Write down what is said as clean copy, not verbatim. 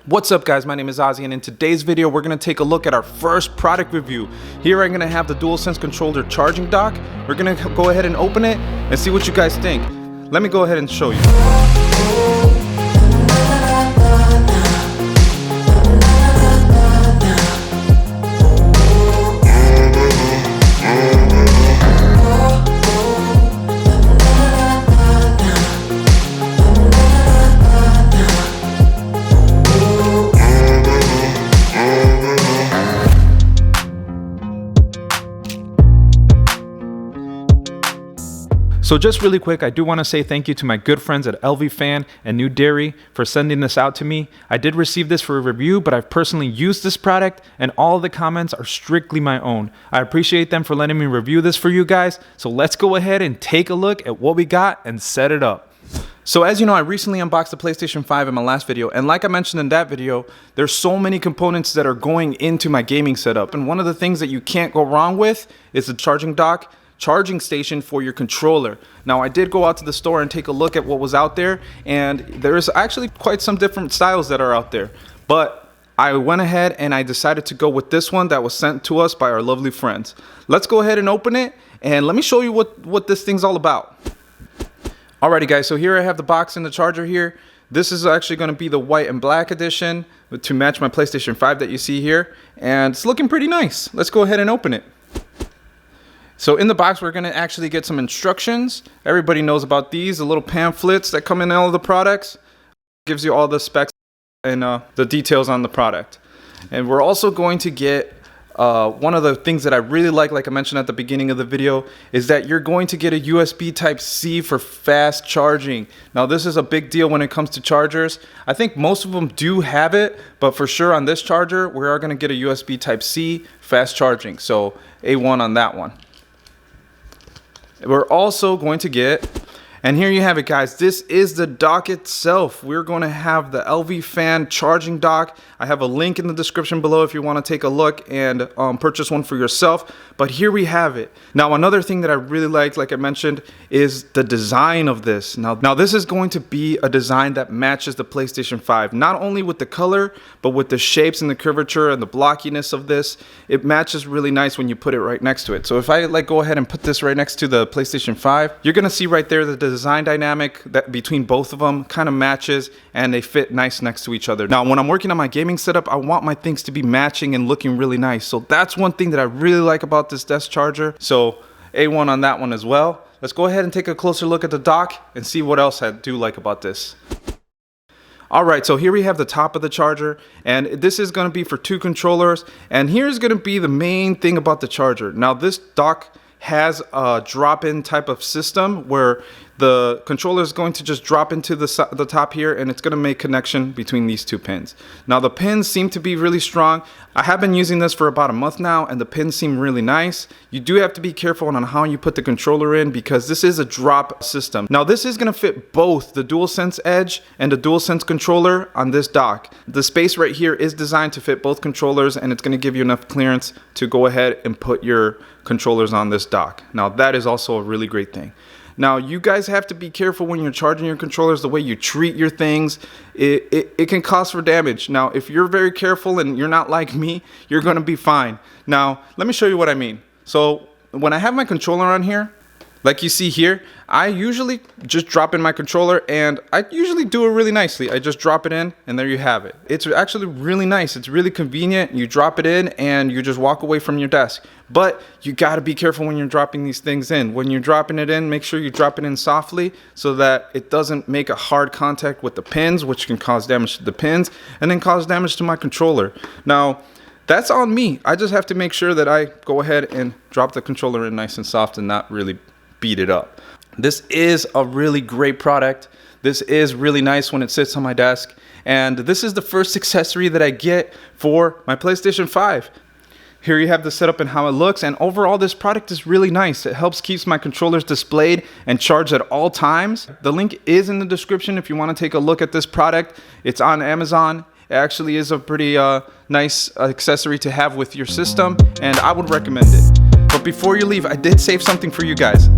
What's up guys, my name is Ozzy and in today's video we're going to take a look at our first product review. Here I'm going to have the DualSense controller charging dock. We're going to go ahead and open it and see what you guys think. Let me go ahead and show you. So just really quick, I do want to say thank you to my good friends at LVFAN and New Dairy for sending this out to me. I did receive this for a review, but I've personally used this product and all of the comments are strictly my own. I appreciate them for letting me review this for you guys. So let's go ahead and take a look at what we got and set it up. So as you know, I recently unboxed the PlayStation 5 in my last video, and like I mentioned in that video, there's so many components that are going into my gaming setup, and one of the things that you can't go wrong with is the charging dock, charging station for your controller. Now I did go out to the store and take a look at what was out there, and there's actually quite some different styles that are out there, but I went ahead and I decided to go with this one that was sent to us by our lovely friends. Let's go ahead and open it and let me show you what this thing's all about. Alrighty guys, so here I have the box and the charger here. This is actually going to be the white and black edition to match my PlayStation 5 that you see here, and it's looking pretty nice. Let's go ahead and open it. So in the box, we're going to actually get some instructions. Everybody knows about these, the little pamphlets that come in all of the products. It gives you all the specs and the details on the product. And we're also going to get one of the things that I really like I mentioned at the beginning of the video, is that you're going to get a USB Type-C for fast charging. Now this is a big deal when it comes to chargers. I think most of them do have it, but for sure on this charger, we are going to get a USB Type-C fast charging. So A1 on that one. We're also going to get, and here you have it guys, this is the dock itself. We're going to have the LVFAN charging dock. I have a link in the description below if you want to take a look and purchase one for yourself. But here we have it. Now another thing that I really like I mentioned, is the design of this. Now this is going to be a design that matches the PlayStation 5, not only with the color, but with the shapes and the curvature and the blockiness of this. It matches really nice when you put it right next to it. So if I go ahead and put this right next to the PlayStation 5, you're going to see right there that the design dynamic that between both of them kind of matches and they fit nice next to each other. Now when I'm working on my gaming setup, I want my things to be matching and looking really nice. So that's one thing that I really like about this desk charger. So A1 on that one as well. Let's go ahead and take a closer look at the dock and see what else I do like about this. Alright, so here we have the top of the charger, and this is going to be for 2 controllers, and here's going to be the main thing about the charger. Now this dock has a drop-in type of system where the controller is going to just drop into the top here, and it's going to make connection between these 2 pins. Now the pins seem to be really strong. I have been using this for about a month now, and the pins seem really nice. You do have to be careful on how you put the controller in because this is a drop system. Now this is going to fit both the DualSense Edge and the DualSense controller on this dock. The space right here is designed to fit both controllers, and it's going to give you enough clearance to go ahead and put your controllers on this dock. Now that is also a really great thing. Now you guys have to be careful when you're charging your controllers, the way you treat your things. It can cause for damage. Now if you're very careful and you're not like me, you're going to be fine. Now let me show you what I mean. So when I have my controller on here, like you see here, I usually just drop in my controller, and I usually do it really nicely. I just drop it in and there you have it. It's actually really nice. It's really convenient. You drop it in and you just walk away from your desk. But you got to be careful when you're dropping these things in. When you're dropping it in, make sure you drop it in softly so that it doesn't make a hard contact with the pins, which can cause damage to the pins and then cause damage to my controller. Now that's on me. I just have to make sure that I go ahead and drop the controller in nice and soft and not really beat it up. This is a really great product. This is really nice when it sits on my desk, and this is the first accessory that I get for my PlayStation 5. Here you have the setup and how it looks, and overall this product is really nice. It helps keeps my controllers displayed and charged at all times. The link is in the description if you want to take a look at this product. It's on Amazon. It actually is a pretty nice accessory to have with your system, and I would recommend it. But before you leave, I did save something for you guys.